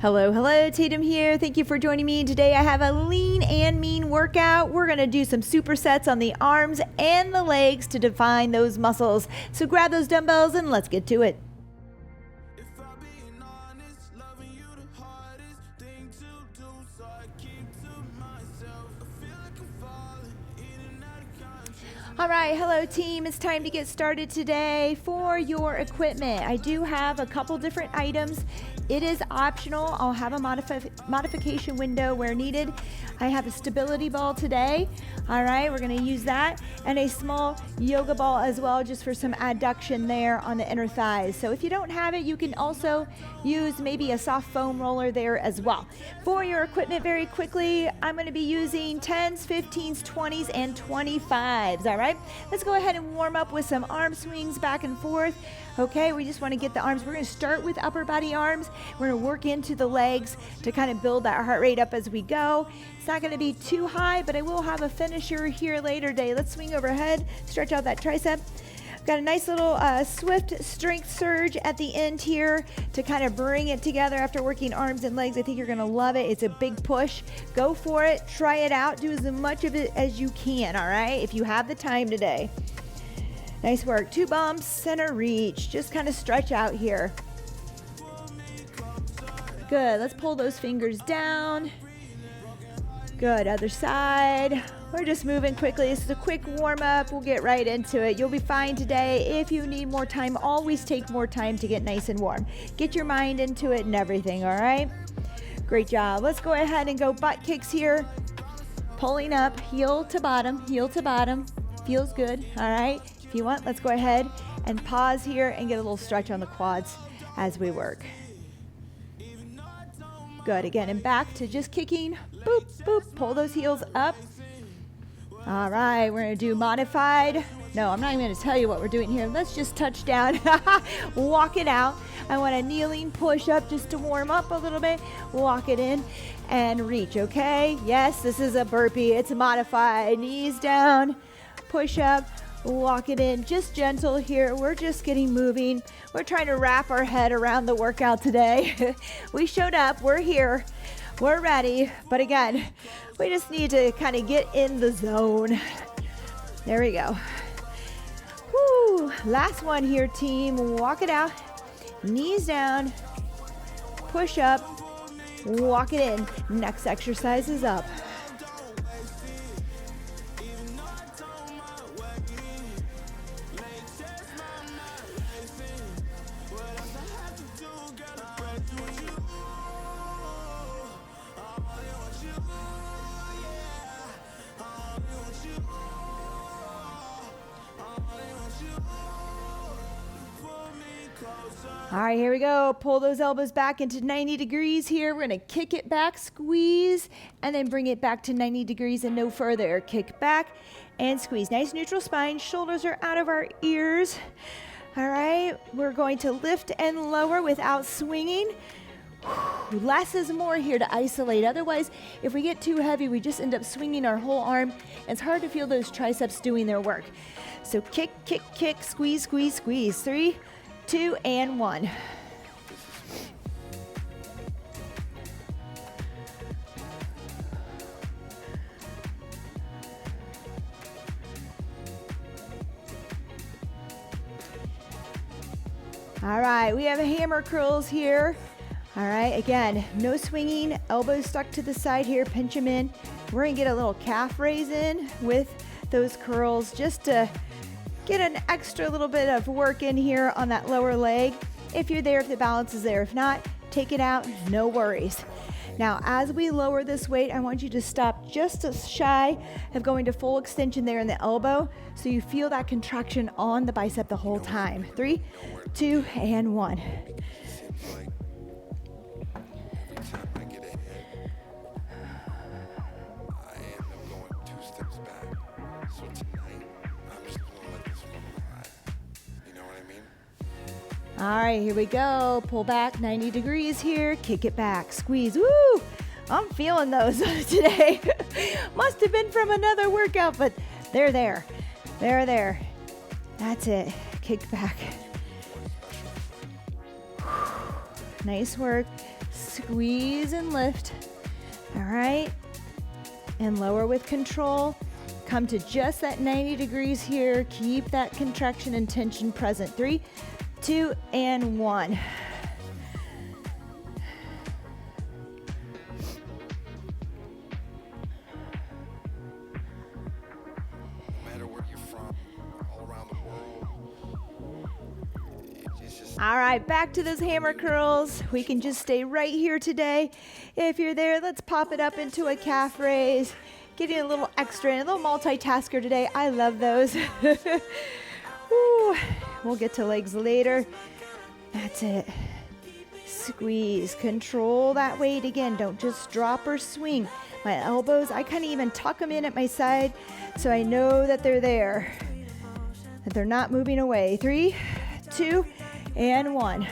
Hello, hello, Tatum here. Thank you for joining me. Today I have a lean and mean workout. We're gonna do some supersets on the arms and the legs to define those muscles. So grab those dumbbells and let's get to it. All right, hello team. It's time to get started today. For your equipment, I do have a couple different items. It is optional. I'll have a modification window where needed. I have a stability ball today. All right, we're gonna use that, and a small yoga ball as well, just for some adduction there on the inner thighs. So if you don't have it, you can also use maybe a soft foam roller there as well. For your equipment, very quickly, I'm gonna be using 10s, 15s, 20s, and 25s, all right? Let's go ahead and warm up with some arm swings back and forth. Okay, we just wanna get the arms. We're gonna start with upper body arms. We're gonna work into the legs to kind of build that heart rate up as we go. It's not gonna be too high, but I will have a finisher here later today. Let's swing overhead, stretch out that tricep. Got a nice little swift strength surge at the end here to kind of bring it together after working arms and legs. I think you're gonna love it. It's a big push. Go for it, try it out, do as much of it as you can, all right? If you have the time today. Nice work, 2 bumps, center reach. Just kind of stretch out here. Good, let's pull those fingers down. Good, other side. We're just moving quickly. This is a quick warm up. We'll get right into it. You'll be fine today. If you need more time, always take more time to get nice and warm. Get your mind into it and everything, all right? Great job. Let's go ahead and go butt kicks here. Pulling up, heel to bottom, heel to bottom. Feels good, all right? If you want, let's go ahead and pause here and get a little stretch on the quads as we work. Good, again, and back to just kicking, boop, boop, pull those heels up. All right, we're gonna do modified. No, I'm not even gonna tell you what we're doing here. Let's just touch down, walk it out. I want a kneeling push up just to warm up a little bit. Walk it in and reach, okay? Yes, this is a burpee, it's a modified. Knees down, push up, walk it in, just gentle here. We're just getting moving. We're trying to wrap our head around the workout today. We showed up, we're here, we're ready, but again, we just need to kind of get in the zone. There we go. Woo, last one here, team. Walk it out, knees down, push up, walk it in. Next exercise is up. All right, here we go. Pull those elbows back into 90 degrees here. We're gonna kick it back, squeeze, and then bring it back to 90 degrees and no further. Kick back and squeeze. Nice neutral spine. Shoulders are out of our ears. All right, we're going to lift and lower without swinging. Less is more here to isolate. Otherwise, if we get too heavy, we just end up swinging our whole arm. It's hard to feel those triceps doing their work. So kick, kick, kick, squeeze, squeeze, squeeze. 3, 2, and 1. All right, we have hammer curls here. All right, again, no swinging, elbows stuck to the side here, pinch them in. We're gonna get a little calf raise in with those curls just to get an extra little bit of work in here on that lower leg. If you're there, if the balance is there. If not, take it out, no worries. Now, as we lower this weight, I want you to stop just as shy of going to full extension there in the elbow, so you feel that contraction on the bicep the whole time. 3, 2, and 1. All right, here we go. Pull back 90 degrees here. Kick it back. Squeeze. Woo! I'm feeling those today. Must have been from another workout, but they're there. They're there. That's it. Kick back. Nice work. Squeeze and lift. All right. And lower with control. Come to just that 90 degrees here. Keep that contraction and tension present. 3, 2, and 1. All right, back to those hammer curls. We can just stay right here today. If you're there, let's pop it up into a calf raise. Getting a little extra, a little multitasker today. I love those. Woo. We'll get to legs later. That's it. Squeeze, control that weight again. Don't just drop or swing. My elbows, I kind of even tuck them in at my side so I know that they're there, that they're not moving away. 3, 2, and 1.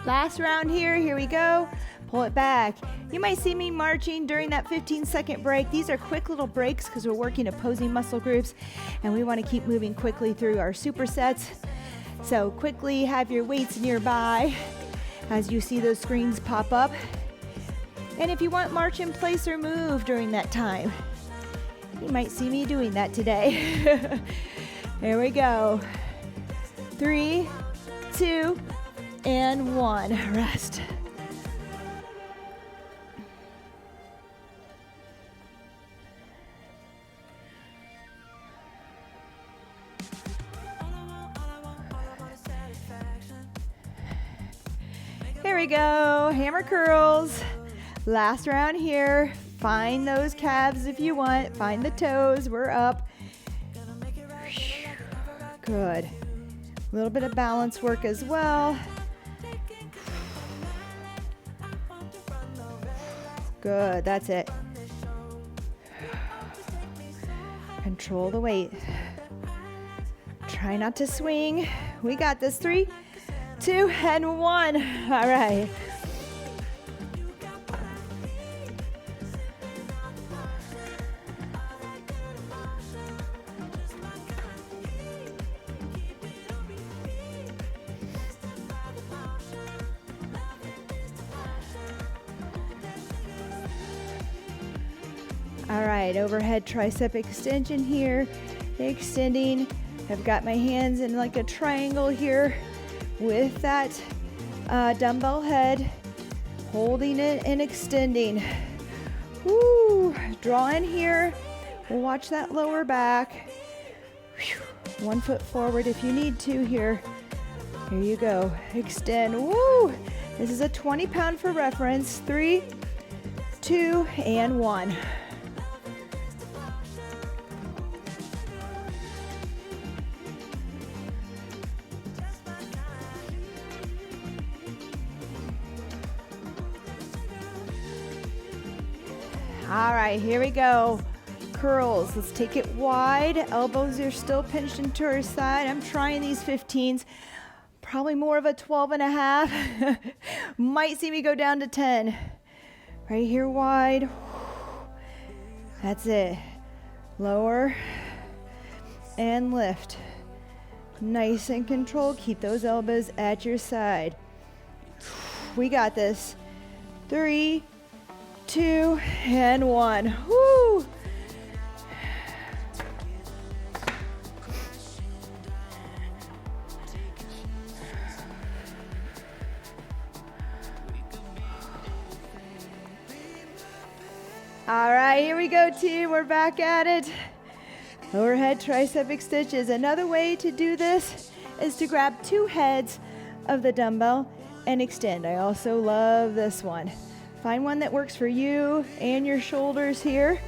Last round here we go. Pull it back. You might see me marching during that 15-second break. These are quick little breaks because we're working opposing muscle groups and we want to keep moving quickly through our supersets. So quickly have your weights nearby as you see those screens pop up. And if you want march in place or move during that time, you might see me doing that today. There we go. 3, 2, and 1. Rest. Here we go, hammer curls. Last round here. Find those calves if you want. Find the toes, we're up. Good. A little bit of balance work as well. Good, that's it. Control the weight. Try not to swing. We got this. 3, 2, and 1. All right. All right, overhead tricep extension here, extending. I've got my hands in like a triangle here with that dumbbell head, holding it and extending. Woo, draw in here. We'll watch that lower back. Whew. 1 foot forward if you need to here. Here you go, extend. Woo, this is a 20-pound for reference. 3, 2, and 1. All right, here we go. Curls, let's take it wide. Elbows are still pinched into our side. I'm trying these 15s. Probably more of a 12 and a half. Might see me go down to 10. Right here wide. That's it. Lower and lift. Nice and controlled. Keep those elbows at your side. We got this. 3, 2, and 1. Woo! All right, here we go, team. We're back at it. Overhead tricep extensions. Another way to do this is to grab 2 heads of the dumbbell and extend. I also love this one. Find one that works for you and your shoulders here.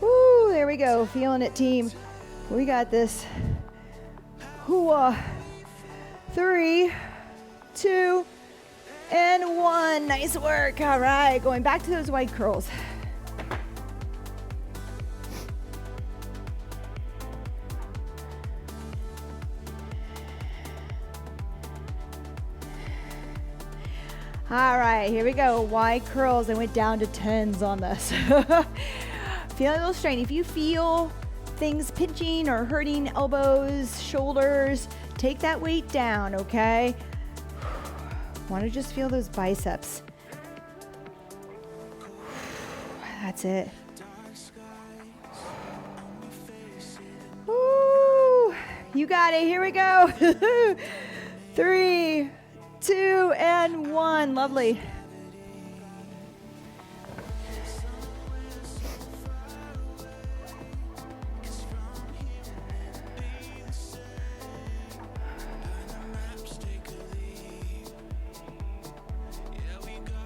Woo, there we go. Feeling it, team. We got this. Hoo-ah. 3, 2, and 1. Nice work. All right, going back to those wide curls. All right, here we go. Wide curls. I went down to 10s on this. Feeling a little strain. If you feel things pinching or hurting elbows, shoulders, take that weight down, okay? Want to just feel those biceps. That's it. Woo! You got it. Here we go. 3, 2, and 1. Lovely.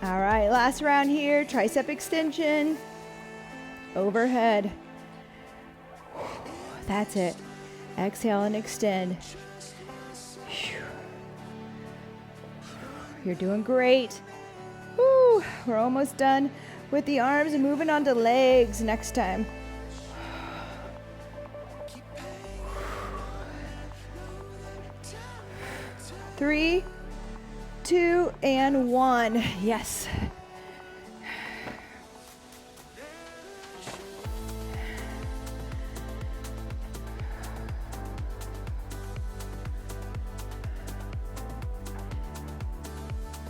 All right, last round here. Tricep extension. Overhead. That's it. Exhale and extend. You're doing great. Woo. We're almost done with the arms and moving on to legs next time. Three, 2, and 1. Yes.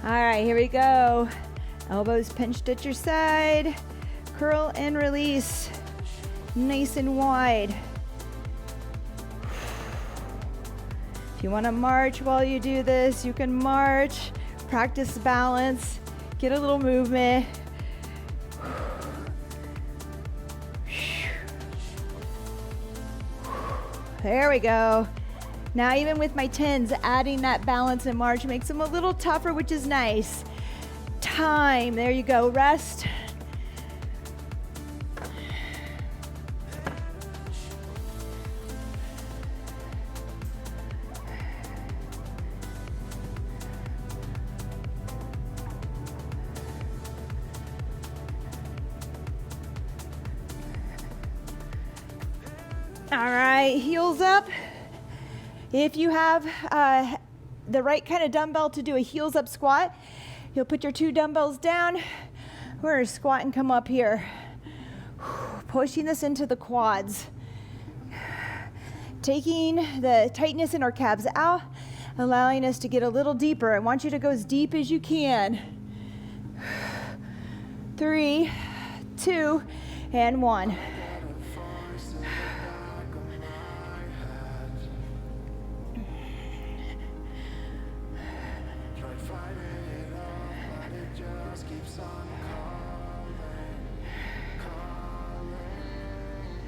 All right, here we go. Elbows pinched at your side. Curl and release. Nice and wide. If you want to march while you do this, you can march. Practice balance. Get a little movement. There we go. Now even with my 10s, adding that balance and march makes them a little tougher, which is nice. Time, there you go, rest. All right, heels up. If you have the right kind of dumbbell to do a heels up squat, you'll put your 2 dumbbells down. We're gonna squat and come up here. Pushing this into the quads. Taking the tightness in our calves out, allowing us to get a little deeper. I want you to go as deep as you can. 3, 2, and 1.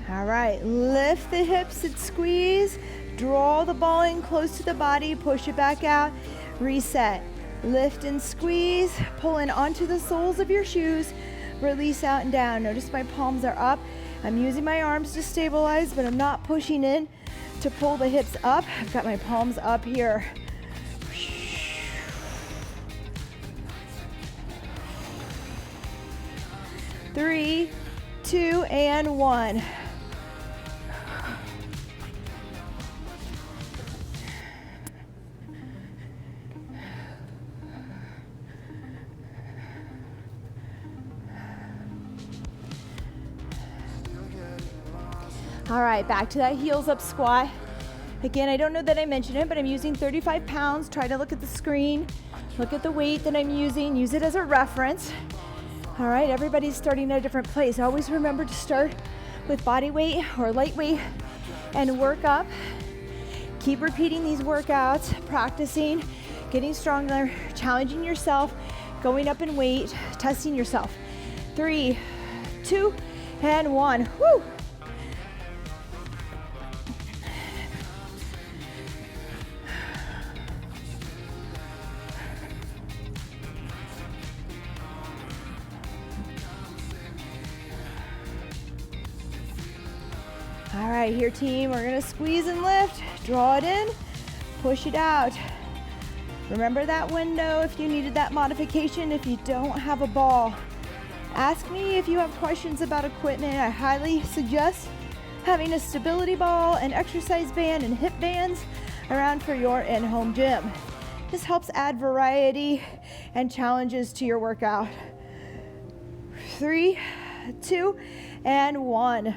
All right, lift the hips and squeeze. Draw the ball in close to the body, push it back out, reset. Lift and squeeze, pull in onto the soles of your shoes, release out and down. Notice my palms are up. I'm using my arms to stabilize, but I'm not pushing in to pull the hips up. I've got my palms up here. 3, 2, and 1. All right, back to that heels up squat. Again, I don't know that I mentioned it, but I'm using 35 pounds. Try to look at the screen, look at the weight that I'm using, use it as a reference. All right, everybody's starting at a different place. Always remember to start with body weight or light weight and work up. Keep repeating these workouts, practicing, getting stronger, challenging yourself, going up in weight, testing yourself. 3, 2, and 1. Woo! All right, here team, we're gonna squeeze and lift, draw it in, push it out. Remember that window if you needed that modification, if you don't have a ball. Ask me if you have questions about equipment. I highly suggest having a stability ball, an exercise band, and hip bands around for your in-home gym. This helps add variety and challenges to your workout. 3, 2, and 1.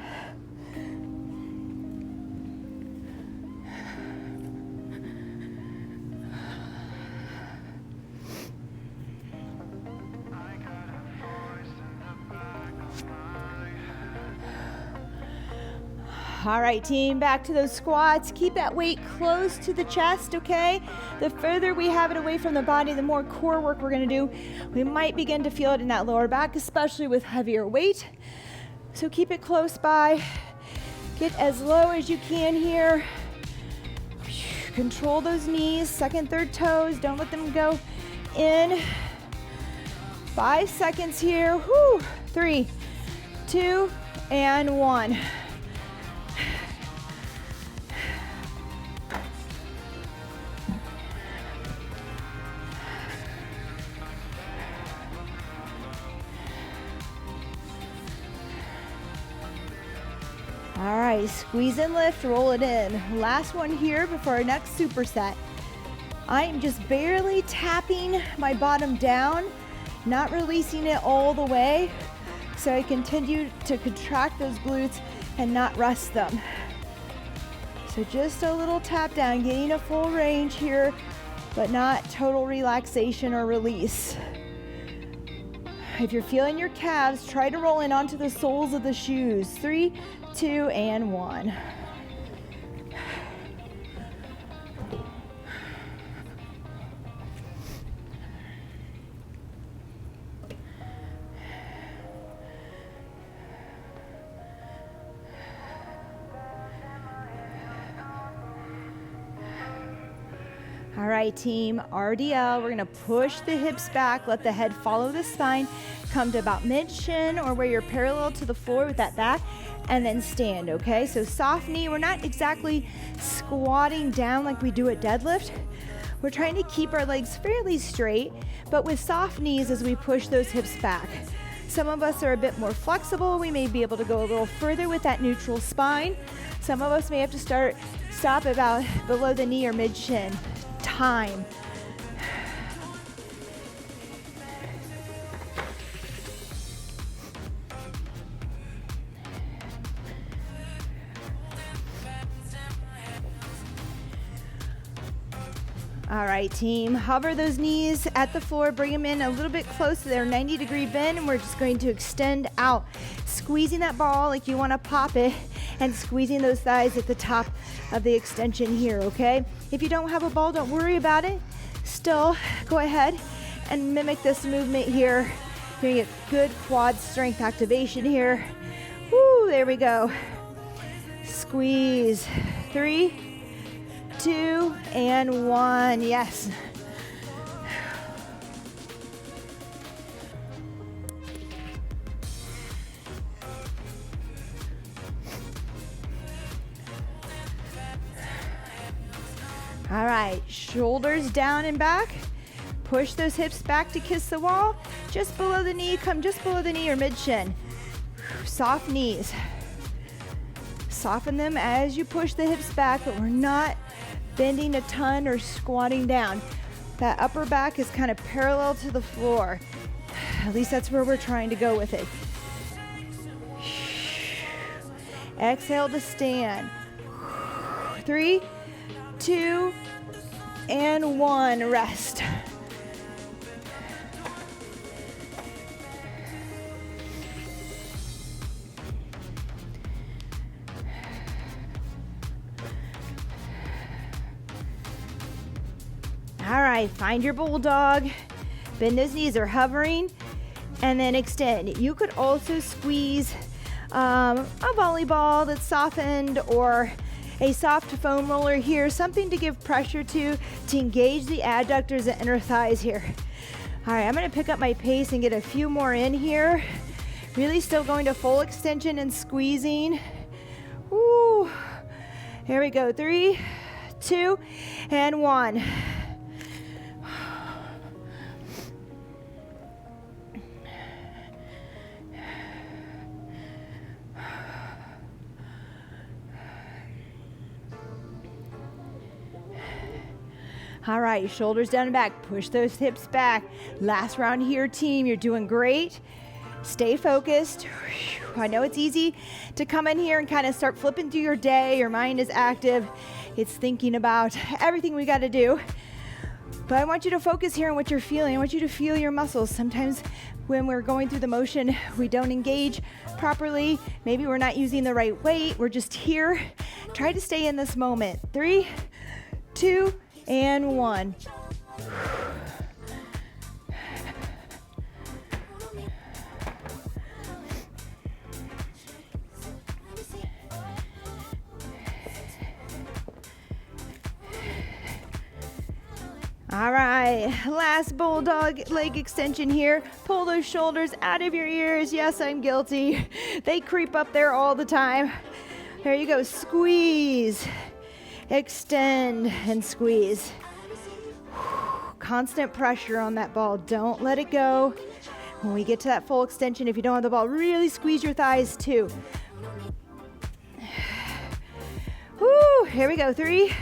All right, team, back to those squats. Keep that weight close to the chest, okay? The further we have it away from the body, the more core work we're gonna do. We might begin to feel it in that lower back, especially with heavier weight. So keep it close by. Get as low as you can here. Control those knees, second, third toes. Don't let them go in. 5 seconds here. Whew. 3, 2, and 1. All right, squeeze and lift, roll it in. Last one here before our next superset. I am just barely tapping my bottom down, not releasing it all the way, so I continue to contract those glutes and not rest them. So just a little tap down, getting a full range here, but not total relaxation or release. If you're feeling your calves, try to roll in onto the soles of the shoes. 3, 2, and 1. All right, team, RDL, we're gonna push the hips back, let the head follow the spine, come to about mid-shin or where you're parallel to the floor with that back, and then stand, okay? So soft knee, we're not exactly squatting down like we do at deadlift. We're trying to keep our legs fairly straight, but with soft knees as we push those hips back. Some of us are a bit more flexible. We may be able to go a little further with that neutral spine. Some of us may have to stop about below the knee or mid-shin. Time. All right, team, hover those knees at the floor, bring them in a little bit close to their 90-degree bend, and we're just going to extend out, squeezing that ball like you want to pop it, and squeezing those thighs at the top of the extension here, okay? If you don't have a ball, don't worry about it. Still, go ahead and mimic this movement here. You're gonna get good quad strength activation here. Woo, there we go. Squeeze. 3, 2, and 1. Yes. All right, shoulders down and back. Push those hips back to kiss the wall. Just below the knee, come just below the knee or mid-shin. Soft knees. Soften them as you push the hips back, but we're not bending a ton or squatting down. That upper back is kind of parallel to the floor. At least that's where we're trying to go with it. Exhale to stand. 3, 2, and 1. Rest. All right, find your bulldog. Bend those knees or hovering, and then extend. You could also squeeze a volleyball that's softened or a soft foam roller here, something to give pressure to engage the adductors and inner thighs here. All right, I'm gonna pick up my pace and get a few more in here. Really still going to full extension and squeezing. Woo. Here we go, 3, 2, and 1. All right, shoulders down and back. Push those hips back. Last round here, team. You're doing great. Stay focused. I know it's easy to come in here and kind of start flipping through your day. Your mind is active. It's thinking about everything we got to do. But I want you to focus here on what you're feeling. I want you to feel your muscles. Sometimes when we're going through the motion, we don't engage properly. Maybe we're not using the right weight. We're just here. Try to stay in this moment. 3, 2, and 1. All right, last bulldog leg extension here. Pull those shoulders out of your ears. Yes, I'm guilty. They creep up there all the time. There you go, squeeze, extend, and squeeze. Constant pressure on that ball. Don't let it go. When we get to that full extension, if you don't have the ball, really squeeze your thighs too. Woo, here we go, 3,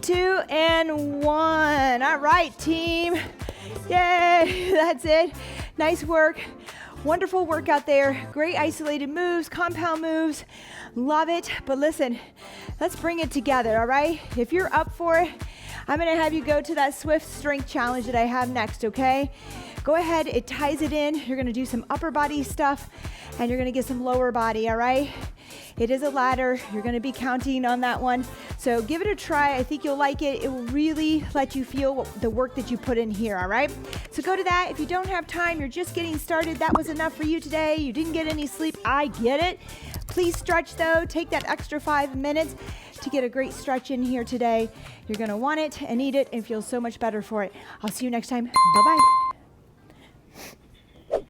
2, and 1. All right, team. Yay, that's it. Nice work. Wonderful workout there. Great isolated moves, compound moves. Love it. But listen, let's bring it together, all right? If you're up for it, I'm going to have you go to that Swift Strength Challenge that I have next, okay? Go ahead. It ties it in. You're going to do some upper body stuff, and you're going to get some lower body, all right? It is a ladder. You're going to be counting on that one. So give it a try. I think you'll like it. It will really let you feel the work that you put in here, all right? So go to that. If you don't have time, you're just getting started, that was enough for you today. You didn't get any sleep. I get it. Please stretch, though. Take that extra 5 minutes to get a great stretch in here today. You're going to want it and need it and feel so much better for it. I'll see you next time. Bye-bye.